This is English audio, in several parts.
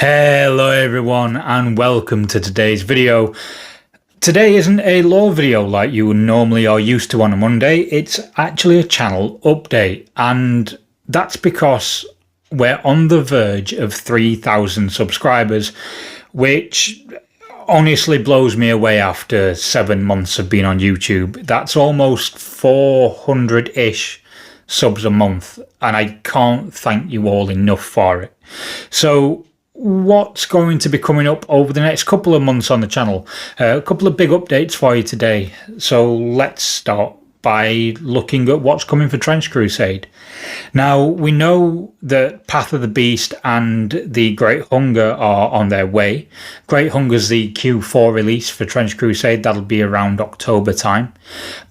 Hello everyone and welcome to today's video. Today isn't a lore video like you normally are used to on a Monday, it's actually a channel update, and that's because we're on the verge of 3,000 subscribers, which honestly blows me away after 7 months of being on YouTube. That's almost 400-ish subs a month, and I can't thank you all enough for it. So what's going to be coming up over the next couple of months on the channel? A couple of big updates for you today. So let's start by looking at what's coming for Trench Crusade. Now, we know that Path of the Beast and the Great Hunger are on their way. Great Hunger's the Q4 release for Trench Crusade. That'll be around October time.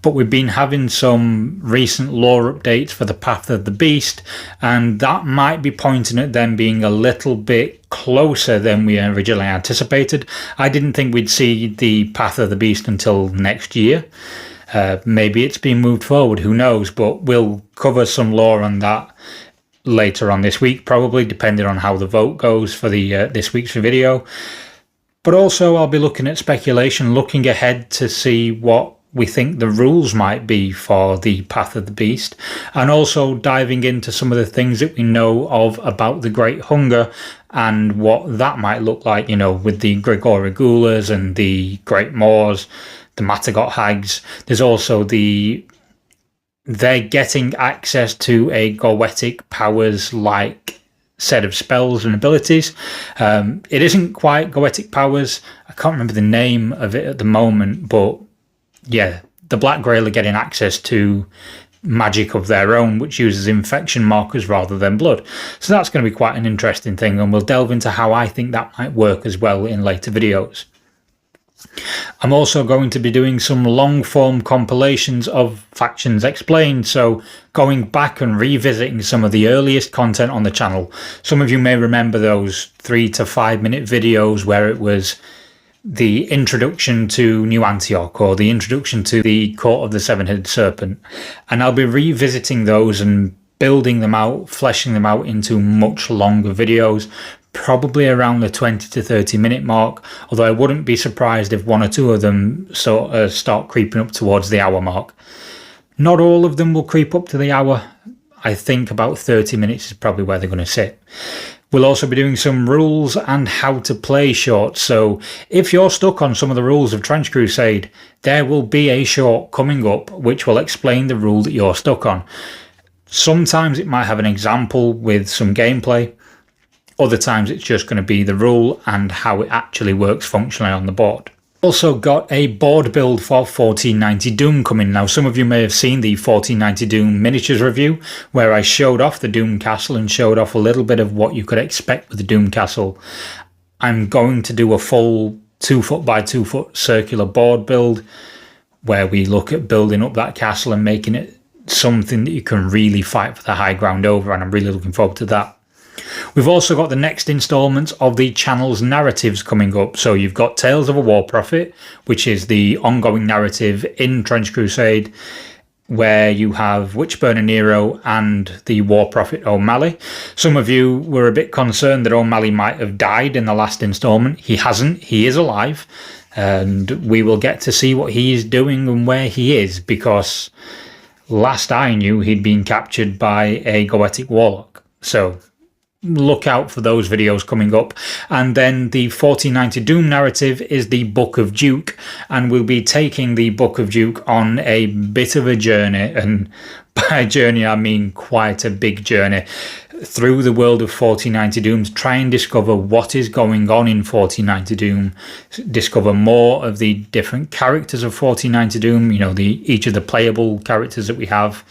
But we've been having some recent lore updates for the Path of the Beast, and that might be pointing at them being a little bit closer than we originally anticipated. I didn't think we'd see the Path of the Beast until next year. Maybe it's been moved forward, who knows, but we'll cover some lore on that later on this week, probably, depending on how the vote goes for the this week's video. But also I'll be looking at speculation, looking ahead to see what we think the rules might be for the Path of the Beast, and also diving into some of the things that we know of about the Great Hunger and what that might look like, you know, with the Grigori Gulas and the Great Moors, the Matagot Hags. There's also they're getting access to a Goetic powers like set of spells and abilities. It isn't quite Goetic powers. I can't remember the name of it at the moment, but yeah, the Black Grail are getting access to magic of their own, which uses infection markers rather than blood. So that's going to be quite an interesting thing, and we'll delve into how I think that might work as well in later videos. I'm also going to be doing some long form compilations of Factions Explained, so going back and revisiting some of the earliest content on the channel. Some of you may remember those 3 to 5 minute videos where it was the introduction to New Antioch or the introduction to the Court of the Seven-Headed Serpent, and I'll be revisiting those and building them out, fleshing them out into much longer videos, probably around the 20 to 30 minute mark, although I wouldn't be surprised if 1 or 2 of them sort of start creeping up towards the hour mark. Not all of them will creep up to the hour. I think about 30 minutes is probably where they're going to sit. We'll also be doing some rules and how to play shorts, so if you're stuck on some of the rules of Trench Crusade, there will be a short coming up which will explain the rule that you're stuck on. Sometimes it might have an example with some gameplay. Other times it's just going to be the rule and how it actually works functionally on the board. Also got a board build for 1490 Doom coming. Now, some of you may have seen the 1490 Doom miniatures review where I showed off the Doom Castle and showed off a little bit of what you could expect with the Doom Castle. I'm going to do a full 2 foot by 2 foot circular board build where we look at building up that castle and making it something that you can really fight for the high ground over, and I'm really looking forward to that. We've also got the next instalment of the channel's narratives coming up. So you've got Tales of a War Prophet, which is the ongoing narrative in Trench Crusade, where you have Witchburner Nero and the War Prophet O'Malley. Some of you were a bit concerned that O'Malley might have died in the last installment. He hasn't. He is alive, and we will get to see what he is doing and where he is, because last I knew he'd been captured by a Goetic warlock. So look out for those videos coming up. And then the 1490 Doom narrative is the Book of Duke, and we'll be taking the Book of Duke on a bit of a journey, and by journey I mean quite a big journey, through the world of 1490 Doom to try and discover what is going on in 1490 Doom, discover more of the different characters of 1490 Doom, you know, each of the playable characters that we have,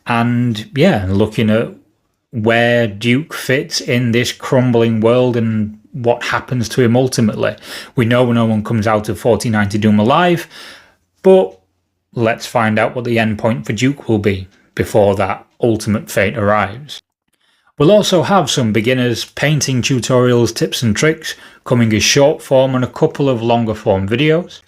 and yeah, looking at where Duke fits in this crumbling world and what happens to him ultimately. We know no one comes out of 1490 Doom alive, but let's find out what the end point for Duke will be before that ultimate fate arrives. We'll also have some beginners painting tutorials, tips and tricks coming as short form and a couple of longer form videos.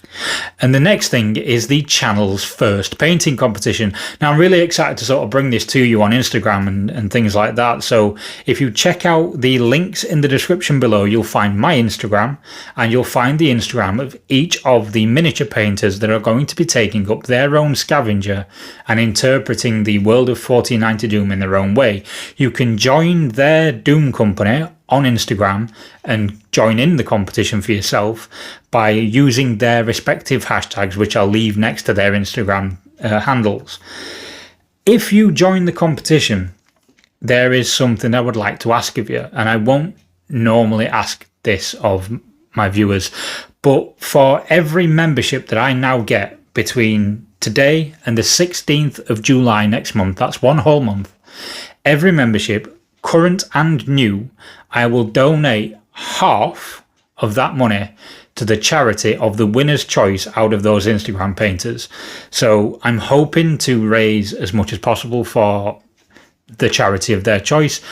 And the next thing is the channel's first painting competition. Now I'm really excited to sort of bring this to you on Instagram and things like that. So if you check out the links in the description below, you'll find my Instagram and you'll find the Instagram of each of the miniature painters that are going to be taking up their own scavenger and interpreting the world of 1490 Doom in their own way. You can join their Doom company on Instagram and join in the competition for yourself by using their respective hashtags, which I'll leave next to their Instagram handles. If you join the competition, there is something I would like to ask of you, and I won't normally ask this of my viewers, but for every membership that I now get between today and the 16th of July next month, that's one whole month, every membership, current and new, I will donate half of that money to the charity of the winner's choice out of those Instagram painters. So I'm hoping to raise as much as possible for the charity of their choice,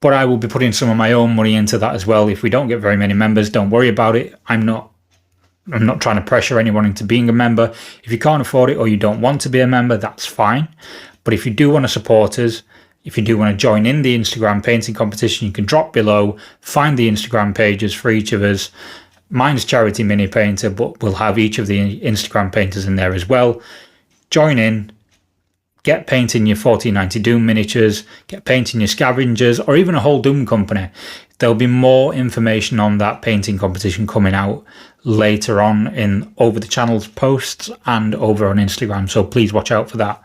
but I will be putting some of my own money into that as well. If we don't get very many members, don't worry about it. I'm not trying to pressure anyone into being a member. If you can't afford it or you don't want to be a member, that's fine. But if you do want to support us, if you do want to join in the Instagram painting competition, you can drop below, find the Instagram pages for each of us. Mine's Charity Mini Painter, but we'll have each of the Instagram painters in there as well. Join in, get painting your 1490 Doom miniatures, get painting your scavengers, or even a whole Doom company. There'll be more information on that painting competition coming out later on in over the channel's posts and over on Instagram, so please watch out for that.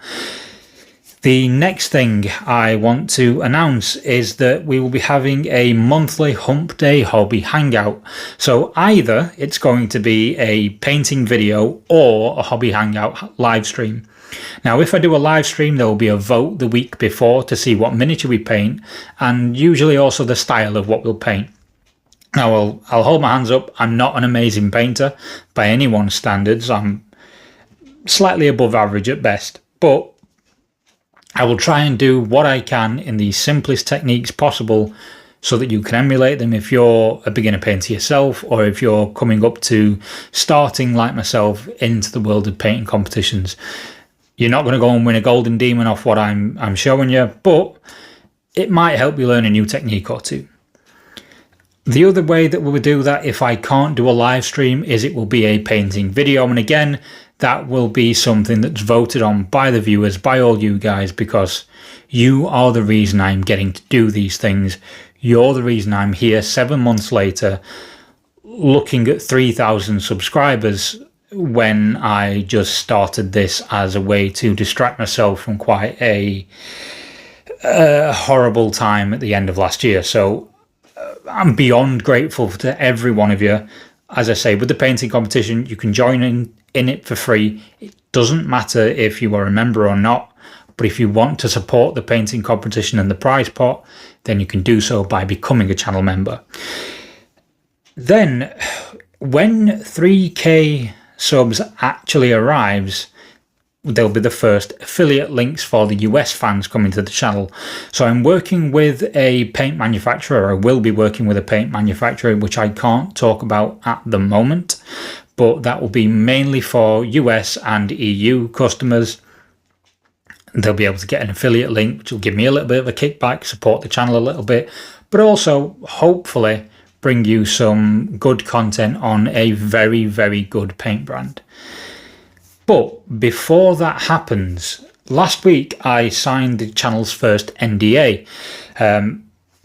The next thing I want to announce is that we will be having a monthly Hump Day hobby hangout. So either it's going to be a painting video or a hobby hangout live stream. Now, if I do a live stream, there will be a vote the week before to see what miniature we paint and usually also the style of what we'll paint. Now, I'll hold my hands up. I'm not an amazing painter by anyone's standards. I'm slightly above average at best, but I will try and do what I can in the simplest techniques possible so that you can emulate them if you're a beginner painter yourself, or if you're coming up to starting like myself into the world of painting competitions. You're not going to go and win a golden demon off what I'm showing you, but it might help you learn a new technique or two. The other way that we will do that if I can't do a live stream is it will be a painting video, and again, that will be something that's voted on by the viewers, by all you guys, because you are the reason I'm getting to do these things. You're the reason I'm here 7 months later looking at 3,000 subscribers when I just started this as a way to distract myself from quite a horrible time at the end of last year. So I'm beyond grateful to every one of you. As I say, with the painting competition, you can join in it for free. It doesn't matter if you are a member or not, but if you want to support the painting competition and the prize pot, then you can do so by becoming a channel member. Then, when 3K subs actually arrives, there'll be the first affiliate links for the US fans coming to the channel. So I'm working with a paint manufacturer, or I will be working with a paint manufacturer, which I can't talk about at the moment, but that will be mainly for US and EU customers. They'll be able to get an affiliate link, which will give me a little bit of a kickback, support the channel a little bit, but also hopefully bring you some good content on a very, very good paint brand. But before that happens, last week I signed the channel's first NDA.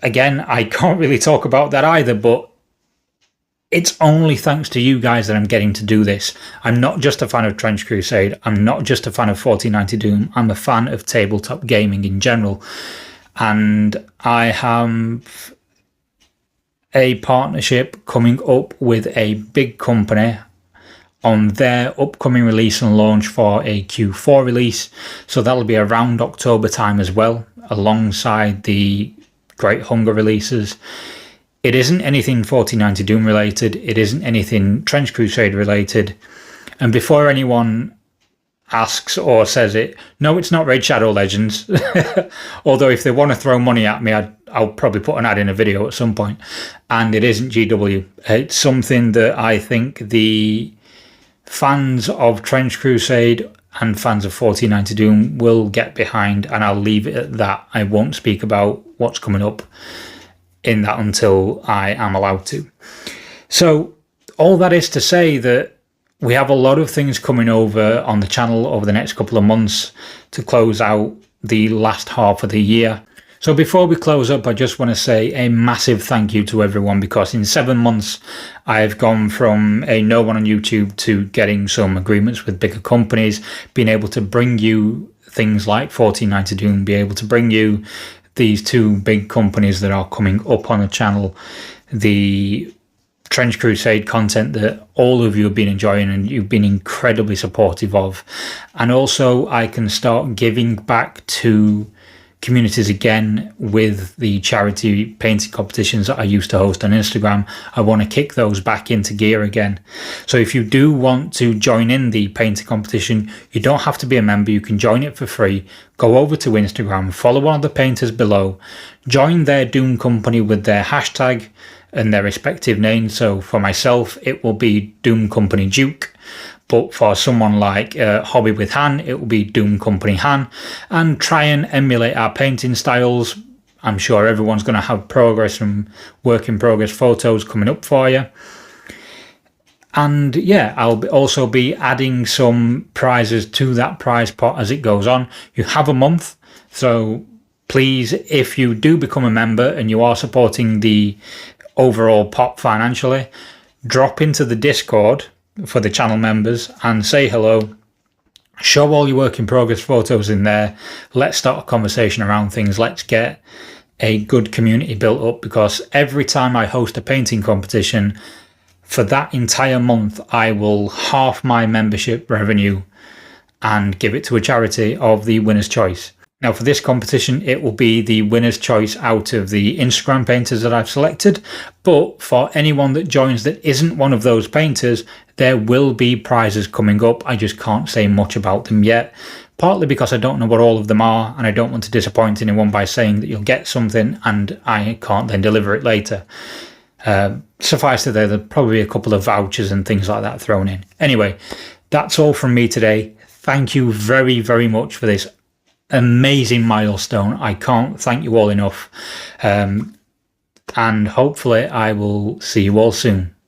Again, I can't really talk about that either, but it's only thanks to you guys that I'm getting to do this. I'm not just a fan of Trench Crusade. I'm not just a fan of 1490 Doom. I'm a fan of tabletop gaming in general. And I have a partnership coming up with a big company on their upcoming release and launch for a Q4 release. So that'll be around October time as well, alongside the Great Hunger releases. It isn't anything 1490 Doom related. It isn't anything Trench Crusade related. And before anyone asks or says it, no, it's not Raid Shadow Legends. Although if they want to throw money at me, I'll probably put an ad in a video at some point. And it isn't GW. It's something that I think the fans of Trench Crusade and fans of 1490 Doom will get behind, and I'll leave it at that. I won't speak about what's coming up in that until I am allowed to. So all that is to say that we have a lot of things coming over on the channel over the next couple of months to close out the last half of the year. So before we close up, I just want to say a massive thank you to everyone, because in 7 months I've gone from a no one on YouTube to getting some agreements with bigger companies, being able to bring you things like 1490 Doom, be able to bring you these 2 big companies that are coming up on the channel, the Trench Crusade content that all of you have been enjoying and you've been incredibly supportive of. And also I can start giving back to communities again with the charity painting competitions that I used to host on Instagram. I want to kick those back into gear again. So if you do want to join in the painting competition, you don't have to be a member. You can join it for free. Go over to Instagram, follow one of the painters below, join their Doom company with their hashtag and their respective names. So for myself, it will be Doom Company Duke. But for someone like Hobby with Han, it will be Doom Company Han. And try and emulate our painting styles. I'm sure everyone's going to have progress and work in progress photos coming up for you. And yeah, I'll also be adding some prizes to that prize pot as it goes on. You have a month. So please, if you do become a member and you are supporting the overall pot financially, drop into the Discord for the channel members and say hello, show all your work in progress photos in there. Let's start a conversation around things. Let's get a good community built up, because every time I host a painting competition for that entire month, I will half my membership revenue and give it to a charity of the winner's choice. Now for this competition, it will be the winner's choice out of the Instagram painters that I've selected. But for anyone that joins that isn't one of those painters, there will be prizes coming up. I just can't say much about them yet. Partly because I don't know what all of them are, and I don't want to disappoint anyone by saying that you'll get something and I can't then deliver it later. Suffice to say, there'll probably be a couple of vouchers and things like that thrown in. Anyway, that's all from me today. Thank you very, very much for this amazing milestone. I can't thank you all enough. And hopefully I will see you all soon.